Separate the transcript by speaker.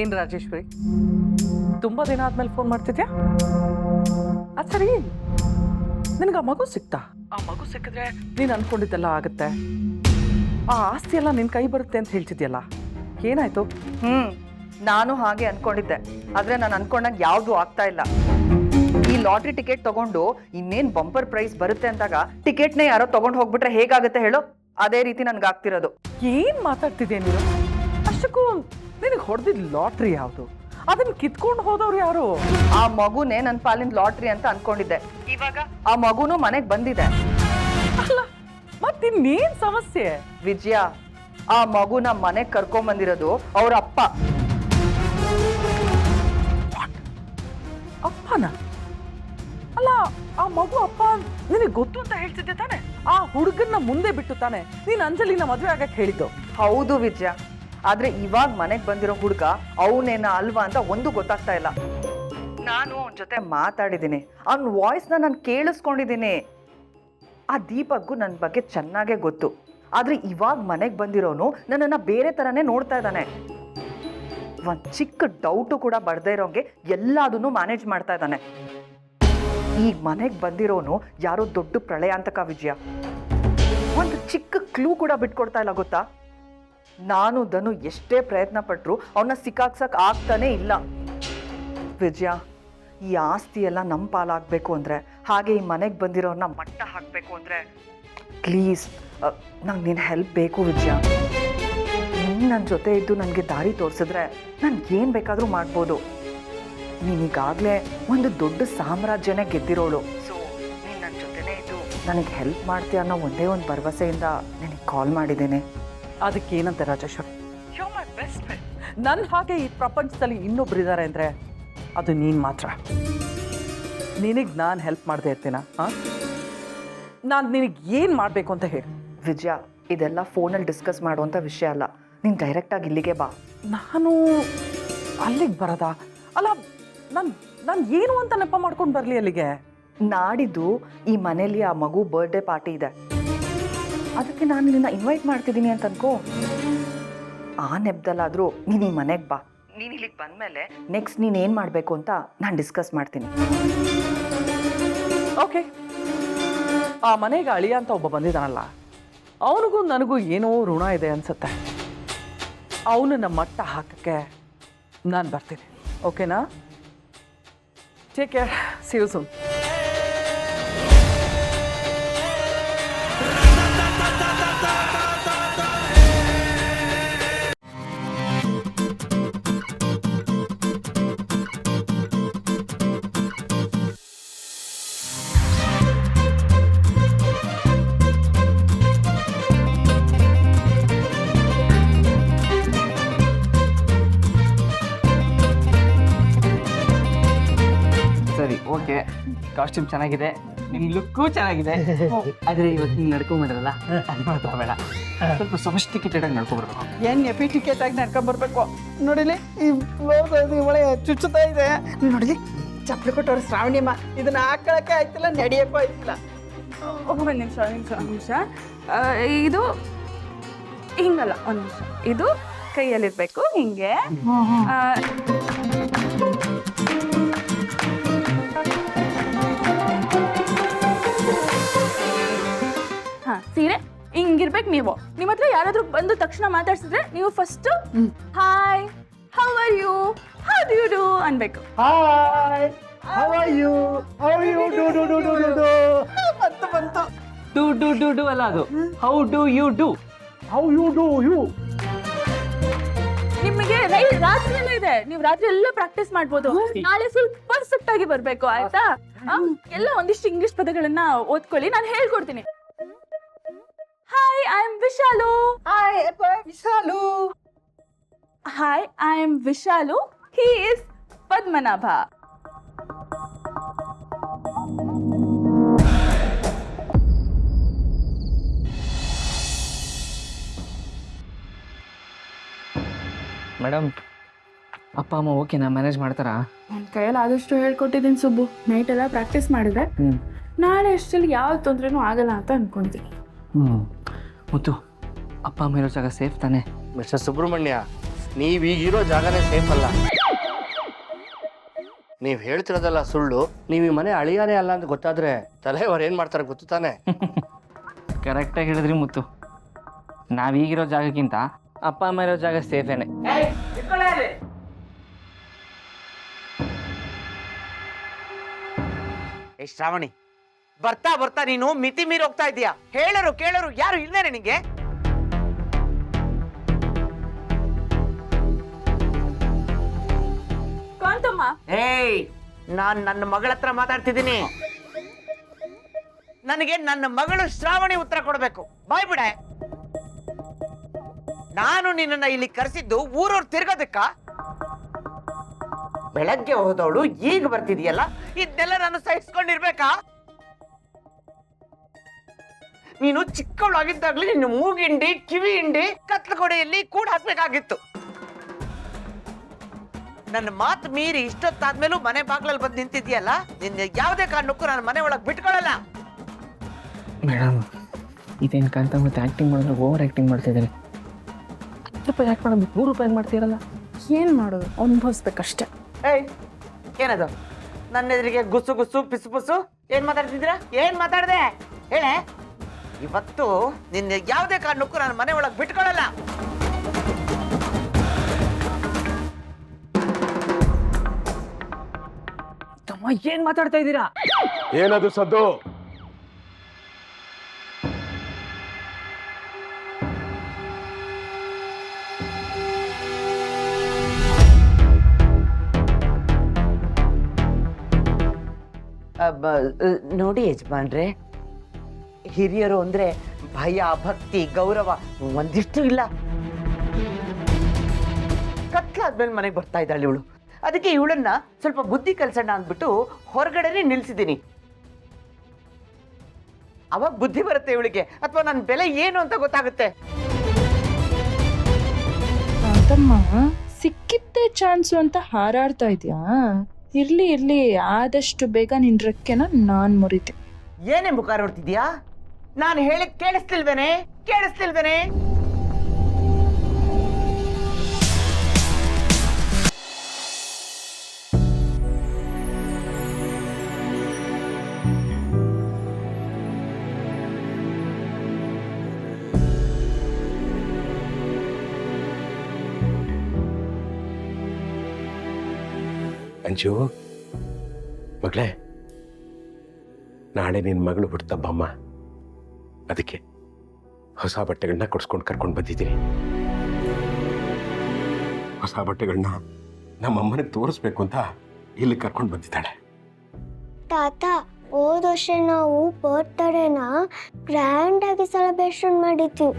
Speaker 1: ಏನು ರಾಜೇಶ್ವರಿ, ತುಂಬ ದಿನ ಆದ್ಮೇಲೆ ಫೋನ್ ಮಾಡ್ತಿದ್ಯಾ? ಅದು ಸರಿ, ನಿನಗೆ ಆ ಮಗು ಸಿಕ್ತಾ? ಆ ಮಗು ಸಿಕ್ಕಿದ್ರೆ ನೀನು ಅನ್ಕೊಂಡಿದ್ದೆಲ್ಲ ಆಗುತ್ತೆ, ಆ ಆಸ್ತಿ ಎಲ್ಲ ನಿನ್ನ ಕೈ ಬರುತ್ತೆ ಅಂತ ಹೇಳ್ತಿದ್ಯಲ್ಲ, ಏನಾಯ್ತು?
Speaker 2: ನಾನು ಹಾಗೆ ಅನ್ಕೊಂಡಿದ್ದೆ, ಆದ್ರೆ ನಾನು ಅನ್ಕೊಂಡಂಗೆ ಯಾವ್ದು ಆಗ್ತಾ ಇಲ್ಲ. ಈ ಲಾಟ್ರಿ ಟಿಕೆಟ್ ತಗೊಂಡು ಇನ್ನೇನ್ ಬಂಪರ್ ಪ್ರೈಸ್ ಬರುತ್ತೆ ಅಂದಾಗ ಟಿಕೆಟ್ನೇ ಯಾರೋ ತಗೊಂಡು ಹೋಗ್ಬಿಟ್ರೆ ಹೇಗಾಗುತ್ತೆ ಹೇಳು? ಅದೇ ರೀತಿ ನನ್ಗೆ ಆಗ್ತಿರೋದು.
Speaker 1: ಏನ್ ಮಾತಾಡ್ತಿದ್ಯಾ ನೀನು? ಅಷ್ಟಕ್ಕೂ ನಿನಗೆ ಹೊಡೆದಿದ್ ಲಾಟ್ರಿ ಯಾವುದು? ಅದನ್ನ ಕಿತ್ಕೊಂಡು ಹೋದವ್ರು ಯಾರು?
Speaker 2: ಆ ಮಗುನೇ ನನ್ನ ಪಾಲಿನ ಲಾಟ್ರಿ ಅಂತ ಅನ್ಕೊಂಡಿದ್ದೆ. ಇವಾಗ ಆ ಮಗುನು ಮನೆಗ್ ಬಂದಿದೆ.
Speaker 1: ಅಲ್ಲ ಮತ್ತಿನ್ನೇನ್ ಸಮಸ್ಯೆ?
Speaker 2: ವಿಜಯ, ಆ ಮಗುನ ಮನೆಗ್ ಕರ್ಕೊಂಡ್ ಬಂದಿರೋದು ಅವ್ರ ಅಪ್ಪ.
Speaker 1: ಅಪ್ಪನ? ಅಲ್ಲ ಆ ಮಗು ಅಪ್ಪ ನಿನಗೆ ಗೊತ್ತು ಅಂತ ಹೇಳ್ತಿದ್ದೆ ತಾನೆ? ಆ ಹುಡುಗನ್ನ ಮುಂದೆ ಬಿಟ್ಟು ತಾನೆ ನೀನ್ ಅಂಜಲಿನ ಮದುವೆ ಆಗಕ್ಕೆ ಹೇಳಿದ್ದು?
Speaker 2: ಹೌದು ವಿಜಯ, ಆದ್ರೆ ಇವಾಗ ಮನೆಗ್ ಬಂದಿರೋ ಹುಡುಗ ಅವನೇನ ಅಲ್ವಾ ಅಂತ ಒಂದು ಗೊತ್ತಾಗ್ತಾ ಇಲ್ಲ. ನಾನು ಅವನ ಜೊತೆ ಮಾತಾಡಿದ್ದೀನಿ, ಅವನ ವಾಯ್ಸ್ನ ನಾನು ಕೇಳಿಸ್ಕೊಂಡಿದ್ದೀನಿ. ಆ ದೀಪಕ್ಗೂ ನನ್ನ ಬಗ್ಗೆ ಚೆನ್ನಾಗೇ ಗೊತ್ತು, ಆದ್ರೆ ಇವಾಗ ಮನೆಗೆ ಬಂದಿರೋನು ನನ್ನನ್ನು ಬೇರೆ ಥರನೇ ನೋಡ್ತಾ ಇದ್ದಾನೆ. ಒಂದು ಚಿಕ್ಕ ಡೌಟು ಕೂಡ ಬರ್ದೇ ಇರೋಂಗೆ ಎಲ್ಲದನ್ನು ಮ್ಯಾನೇಜ್ ಮಾಡ್ತಾ ಇದ್ದಾನೆ. ಈಗ ಮನೆಗೆ ಬಂದಿರೋನು ಯಾರೋ ದೊಡ್ಡ ಪ್ರಳಯಾಂತಕ ವಿಜಯ. ಒಂದು ಚಿಕ್ಕ ಕ್ಲೂ ಕೂಡ ಬಿಟ್ಕೊಡ್ತಾ ಇಲ್ಲ ಗೊತ್ತಾ? ನಾನು ಧನು ಎಷ್ಟೇ ಪ್ರಯತ್ನ ಪಟ್ಟರು ಅವನ್ನ ಸಿಕ್ಕಾಕ್ಸಕ್ ಆಗ್ತಾನೆ ಇಲ್ಲ. ವಿಜಯ, ಈ ಆಸ್ತಿ ಎಲ್ಲ ನಮ್ಮ ಪಾಲಾಗಬೇಕು ಅಂದರೆ, ಹಾಗೆ ಈ ಮನೆಗೆ ಬಂದಿರೋನ್ನ ಮಟ್ಟ ಹಾಕಬೇಕು ಅಂದರೆ ಪ್ಲೀಸ್ ನಂಗೆ ನಿನ್ನ ಹೆಲ್ಪ್ ಬೇಕು ವಿಜಯ. ನೀನು ನನ್ನ ಜೊತೆ ಇದ್ದು ನನಗೆ ದಾರಿ ತೋರಿಸಿದ್ರೆ ನಾನು ಏನು ಬೇಕಾದರೂ ಮಾಡ್ಬೋದು. ನೀನೀಗಾಗಲೇ ಒಂದು ದೊಡ್ಡ ಸಾಮ್ರಾಜ್ಯನೇ ಗೆದ್ದಿರೋಳು. ಸೊ ನೀನು ನನ್ನ ಜೊತೆನೇ ಇದ್ದು ನನಗೆ ಹೆಲ್ಪ್ ಮಾಡ್ತೀಯ ಅನ್ನೋ ಒಂದೇ ಒಂದು ಭರವಸೆಯಿಂದ ನಿನಗೆ ಕಾಲ್ ಮಾಡಿದ್ದೇನೆ.
Speaker 1: ಅದಕ್ಕೇನಂತೆ Rajeshwari? You my best friend. ನನ್ನ ಹಾಗೆ ಈ ಪ್ರಪಂಚದಲ್ಲಿ ಇನ್ನೊಬ್ರು ಇದ್ದಾರೆ ಅಂದರೆ ಅದು ನೀನು ಮಾತ್ರ. ನಿನಗೆ ನಾನು ಹೆಲ್ಪ್ ಮಾಡದೆ ಇರ್ತೀನ? ನಾನು ನಿನಗೆ ಏನು ಮಾಡಬೇಕು ಅಂತ ಹೇಳಿ.
Speaker 2: ವಿಜಯ, ಇದೆಲ್ಲ ಫೋನಲ್ಲಿ ಡಿಸ್ಕಸ್ ಮಾಡುವಂಥ ವಿಷಯ ಅಲ್ಲ, ನೀನು ಡೈರೆಕ್ಟಾಗಿ ಇಲ್ಲಿಗೆ ಬಾ.
Speaker 1: ನಾನು ಅಲ್ಲಿಗೆ ಬರೋದಾ? ಅಲ್ಲ ನಾನು ಏನು ಅಂತ ನೆಪ ಮಾಡ್ಕೊಂಡು ಬರಲಿ ಅಲ್ಲಿಗೆ?
Speaker 2: ನಾಡಿದ್ದು ಈ ಮನೇಲಿ ಆ ಮಗು ಬರ್ಡೇ ಪಾರ್ಟಿ ಇದೆ, ಅದಕ್ಕೆ ನಾನು ನಿನ್ನ ಇನ್ವೈಟ್ ಮಾಡ್ತಿದ್ದೀನಿ ಅಂತ ಅನ್ಕೋ. ಆ ನೆಪದಲ್ಲಾದರೂ ನೀನು ಈ ಮನೆಗೆ ಬಾ. ನೀನು ಇಲ್ಲಿಗೆ ಬಂದಮೇಲೆ ನೆಕ್ಸ್ಟ್ ನೀನು ಏನು ಮಾಡಬೇಕು ಅಂತ ನಾನು ಡಿಸ್ಕಸ್ ಮಾಡ್ತೀನಿ.
Speaker 1: ಓಕೆ. ಆ ಮನೆಗೆ ಅಳಿಯ ಅಂತ ಒಬ್ಬ ಬಂದಿದ್ದಾನಲ್ಲ, ಅವನಿಗೂ ನನಗೂ ಏನೋ ಋಣ ಇದೆ ಅನ್ಸುತ್ತೆ. ಅವನನ್ನ ಮಟ್ಟ ಹಾಕಕ್ಕೆ ನಾನು ಬರ್ತೀನಿ. ಓಕೆನಾ? Take care, see you soon.
Speaker 3: ಸರಿ, ಓಕೆ, ಕಾಸ್ಟ್ಯೂಮ್ ಚೆನ್ನಾಗಿದೆ, ನಿಮ್ಮ ಲುಕ್ಕೂ ಚೆನ್ನಾಗಿದೆ. ಆದರೆ ಇವತ್ತು ಹಿಂಗೆ ನಡ್ಕೊಂಬಂದ್ರಲ್ಲ, ಅದು ಮಾತ್ರ ಬೇಡ. ಸ್ವಲ್ಪ ಸೊಫಿಸ್ಟಿಕೇಟೆಡ್ ಆಗಿ ನಡ್ಕೊಂಬರ್ಬೇಕು.
Speaker 4: ಏನು ಎಪಿಟಿಕೇಟ್ ಆಗಿ ನಡ್ಕೊಂಬರ್ಬೇಕು ನೋಡಿಲಿ. ಈ ಬ್ಲೌಸ್ ಒಳ್ಳೆ ಚುಚ್ಚುತ್ತಾ ಇದೆ ನೋಡಿಲಿ. ಚಪ್ಪಲಿ ಕೊಟ್ಟವ್ರು ಶ್ರಾವಣಿಯಮ್ಮ, ಇದನ್ನ ಹಾಕೊಳಕ್ಕೆ ಆಯ್ತಿಲ್ಲ, ನಡೆಯಕ್ಕೂ ಆಯ್ತಿಲ್ಲ.
Speaker 5: ಒಂದು ನಿಮಿಷ. ಇದು ಹಿಂಗಲ್ಲ, ಒಂದು ನಿಮಿಷ. ಇದು ಕೈಯಲ್ಲಿರ್ಬೇಕು ಹಿಂಗೆ. ಹಾ, ಸೀರೆ ಹಿಂಗಿರ್ಬೇಕು. ನೀವು ನಿಮ್ಮ ಹತ್ರ ಯಾರಾದ್ರೂ ಬಂದು ತಕ್ಷಣ ಮಾತಾಡ್ಸಿದ್ರೆ ನೀವು first hi, how are you, how do you do ಅನ್ಬೇಕು.
Speaker 4: Hi, how are you, how you do do do do do. ಬಂತು
Speaker 3: ಡು ಡು ಡು ಡು ಅಲ್ಲ, ಅದು how do you do.
Speaker 4: How you do you.
Speaker 5: ನಿಮಗೆ ರಾತ್ರಿ ಎಲ್ಲ ಇದೆ, ನೀವು ರಾತ್ರಿ ಎಲ್ಲ ಪ್ರಾಕ್ಟೀಸ್ ಮಾಡ್ಬೋದು. ನಾಳೆ ಸ್ವಲ್ಪ ಪರ್ಫೆಕ್ಟ್ ಆಗಿ ಬರ್ಬೇಕು, ಆಯ್ತಾ? ಎಲ್ಲ ಒಂದಿಷ್ಟು ಇಂಗ್ಲಿಷ್ ಪದಗಳನ್ನ ಓದ್ಕೊಳ್ಳಿ, ನಾನು ಹೇಳ್ಕೊಡ್ತೀನಿ. Hi, I am Vishal.
Speaker 4: Hi Vishal.
Speaker 5: Hi, I am Vishal. He is Padmanabha.
Speaker 3: Madam, ಅಪ್ಪ ಅಮ್ಮ ಓಕೆನಾ? ಮ್ಯಾನೇಜ್ ಮಾಡ್ತಾರಾ?
Speaker 5: ನನ್ನ ಕೈಯಲ್ಲಿ ಆದಷ್ಟು ಹೇಳ್ಕೊಟ್ಟಿದ್ದೀನಿ ಸುಬ್ಬು. ನೈಟ್ ಎಲ್ಲ ಪ್ರಾಕ್ಟೀಸ್ ಮಾಡಿದ್ರೆ ನಾಳೆ ಅಷ್ಟರಲ್ಲಿ ಯಾವ ತೊಂದರೆನೂ ಆಗಲ್ಲ ಅಂತ ಅನ್ಕೊಂತೀನಿ.
Speaker 3: ಮುತ್ತು, ಅಪ್ಪ ಅಮ್ಮ ಇರೋ ಜಾಗ ಸೇಫ್ ತಾನೆ?
Speaker 6: ಮಿಸ್ಟರ್ ಸುಬ್ರಹ್ಮಣ್ಯ, ನೀವೀಗಿರೋ ಜಾಗನೇ ಸೇಫ್ ಅಲ್ಲ. ನೀವು ಹೇಳ್ತಿರೋದಲ್ಲ ಸುಳ್ಳು. ನೀವು ಈ ಮನೆ ಅಳಿಯಾನೇ ಅಲ್ಲ ಅಂತ ಗೊತ್ತಾದ್ರೆ ತಲೆಯವರು ಏನು ಮಾಡ್ತಾರೆ ಗೊತ್ತು ತಾನೆ?
Speaker 3: ಕರೆಕ್ಟಾಗಿ ಹೇಳಿದ್ರಿ ಮುತ್ತು. ನಾವೀಗಿರೋ ಜಾಗಕ್ಕಿಂತ ಅಪ್ಪ ಅಮ್ಮ ಇರೋ ಜಾಗ ಸೇಫೇನೆ.
Speaker 7: ಏ ಶ್ರಾವಣಿ, ಬರ್ತಾ ಬರ್ತಾ ನೀನು ಮಿತಿ ಮೀರಿ ಹೋಗ್ತಾ ಇದೀಯಾ. ಹೇಳರು ಕೇಳರು ಯಾರು ಇಲ್ದೇನೆ ನಿಂಗೆ?
Speaker 5: ಕಾಂತಮ್ಮ,
Speaker 7: ಏಯ್, ನಾನ್ ನನ್ನ ಮಗಳ ಹತ್ರ ಮಾತಾಡ್ತಿದ್ದೀನಿ. ನನಗೆ ನನ್ನ ಮಗಳು ಶ್ರಾವಣಿ ಉತ್ತರ ಕೊಡ್ಬೇಕು. ಬಾಯ್ ಬಿಡೆ. ನಾನು ನಿನ್ನನ್ನ ಇಲ್ಲಿ ಕರೆಸಿದ್ದು ಊರವ್ರು ತಿರ್ಗೋದಕ್ಕ? ಬೆಳಗ್ಗೆ ಹೋದವಳು ಈಗ ಬರ್ತಿದೀಯಲ್ಲ, ಇದನ್ನೆಲ್ಲ ನಾನು ಸಹಿಸ್ಕೊಂಡಿರ್ಬೇಕಾ? ನೀನು ಚಿಕ್ಕವಳಾಗಿದ್ದಾಗ್ಲಿ ನಿನ್ನ ಮೂಗಿಂಡಿ ಕಿವಿ ಹಿಂಡಿ ಕತ್ಲ ಕೊಡೆಯಲ್ಲಿ ಕೂಡ ಹಾಕ್ಬೇಕಾಗಿತ್ತು. ನನ್ನ ಮಾತು ಮೀರಿ ಇಷ್ಟೊತ್ತಾದ್ಮೇಲೂ ಮನೆ ಬಾಗ್ಲಲ್ಲಿ ಬಂದು ನಿಂತಿದ್ಯಲ್ಲ, ನಿನ್ನ ಯಾವುದೇ ಕಾರಣಕ್ಕೂ ನಾನು ಮನೆ ಒಳಗೆ ಬಿಟ್ಕೊಳ್ಳಲ್ಲ.
Speaker 3: ಮೇಡಮ್, ಇದೇನು ಕಾಂತ ಮತ್ತೆ ಆ್ಯಕ್ಟಿಂಗ್ ಮಾಡಿದ್ರೆ ಓವರ್ ಆ್ಯಕ್ಟಿಂಗ್ ಮಾಡ್ತಿದ್ದಾರೆ. 10 ರೂಪಾಯಿ ಯಾಕೆ ಮಾಡೋದು, 100 ರೂಪಾಯಿ ಮಾಡ್ತೀರಲ್ಲ?
Speaker 5: ಏನ್ ಮಾಡೋದು, ಅನುಭವಿಸ್ಬೇಕಷ್ಟೆ.
Speaker 7: ಏಯ್, ಏನದು ನನ್ನ ಎದುರಿಗೆ ಗುಸು ಗುಸು ಪಿಸು ಪುಸು? ಏನ್ ಮಾತಾಡ್ತಿದ್ದೀರಾ? ಏನ್ ಮಾತಾಡ್ದೆ ಹೇಳೆ? ಇವತ್ತು ನಿನ್ನ ಯಾವುದೇ ಕಾರಣಕ್ಕೂ ನಾನು ಮನೆ ಒಳಗೆ ಬಿಟ್ಕೊಳ್ಳಲ್ಲ.
Speaker 3: ತಮ್ಮ, ಏನ್ ಮಾತಾಡ್ತಾ ಇದ್ದೀರಾ?
Speaker 8: ಏನದು ಸದ್ದು?
Speaker 7: ನೋಡಿ ಯಜಮಾನ್ರೆ, ಹಿರಿಯರು ಅಂದ್ರೆ ಭಯ, ಭಕ್ತಿ, ಗೌರವ ಒಂದಿಷ್ಟು ಇಲ್ಲ. ಕತ್ಲಾದ್ಮೇಲೆ ಮನೆಗೆ ಬರ್ತಾ ಇದ್ದಾಳೆ ಇವಳು. ಅದಕ್ಕೆ ಇವಳನ್ನ ಸ್ವಲ್ಪ ಬುದ್ಧಿ ಕಲ್ಸೋಣ ಅಂದ್ಬಿಟ್ಟು ಹೊರಗಡೆನೆ ನಿಲ್ಸಿದ್ದೀನಿ. ಅವಾಗ ಬುದ್ಧಿ ಬರುತ್ತೆ ಇವಳಿಗೆ, ಅಥವಾ ನನ್ನ ಬೆಲೆ ಏನು ಅಂತ ಗೊತ್ತಾಗುತ್ತೆ.
Speaker 5: ಕಾಂತಮ್ಮ, ಸಿಕ್ಕಿದ್ದೇ ಚಾನ್ಸು ಅಂತ ಹಾರಾಡ್ತಾ ಇದ್ಯಾ? ಇರ್ಲಿ ಇರ್ಲಿ, ಆದಷ್ಟು ಬೇಗ ನಿನ್ ರೆಕ್ಕೆನ ನಾನ್ ಮುರಿತೆ.
Speaker 7: ಏನೇ ಮುಖ ನೋಡ್ತಿದ್ಯಾ? ನಾನು ಹೇಳಿದ್ ಕೇಳಿಸ್ತಿಲ್ವೇನೆ?
Speaker 8: ಅಂಜು ಮಗಳೇ, ನಾಳೆ ನಿನ್ನ ಮಗಳು ಹುಡ್ತಬ್ಬಮ್ಮ. ಅದಕ್ಕೆ ಹೊಸ ಬಟ್ಟೆಗಳನ್ನ ಕೊಡ್ಸ್ಕೊಂಡು ಕರ್ಕೊಂಡು ಬಂದಿದ್ದೀನಿ. ಹೊಸ ಬಟ್ಟೆಗಳನ್ನ ನಮ್ಮಮ್ಮನಿಗೆ ತೋರಿಸ್ಬೇಕು ಅಂತ ಇಲ್ಲಿ ಕರ್ಕೊಂಡು ಬಂದಿದ್ದಾಳೆ.
Speaker 9: ತಾತ, ಹೋದ ವರ್ಷ ನಾವು ಬರ್ತ್ಡೇನ ಗ್ರ್ಯಾಂಡ್ ಆಗಿ ಸೆಲೆಬ್ರೇಷನ್ ಮಾಡಿದ್ವಿ.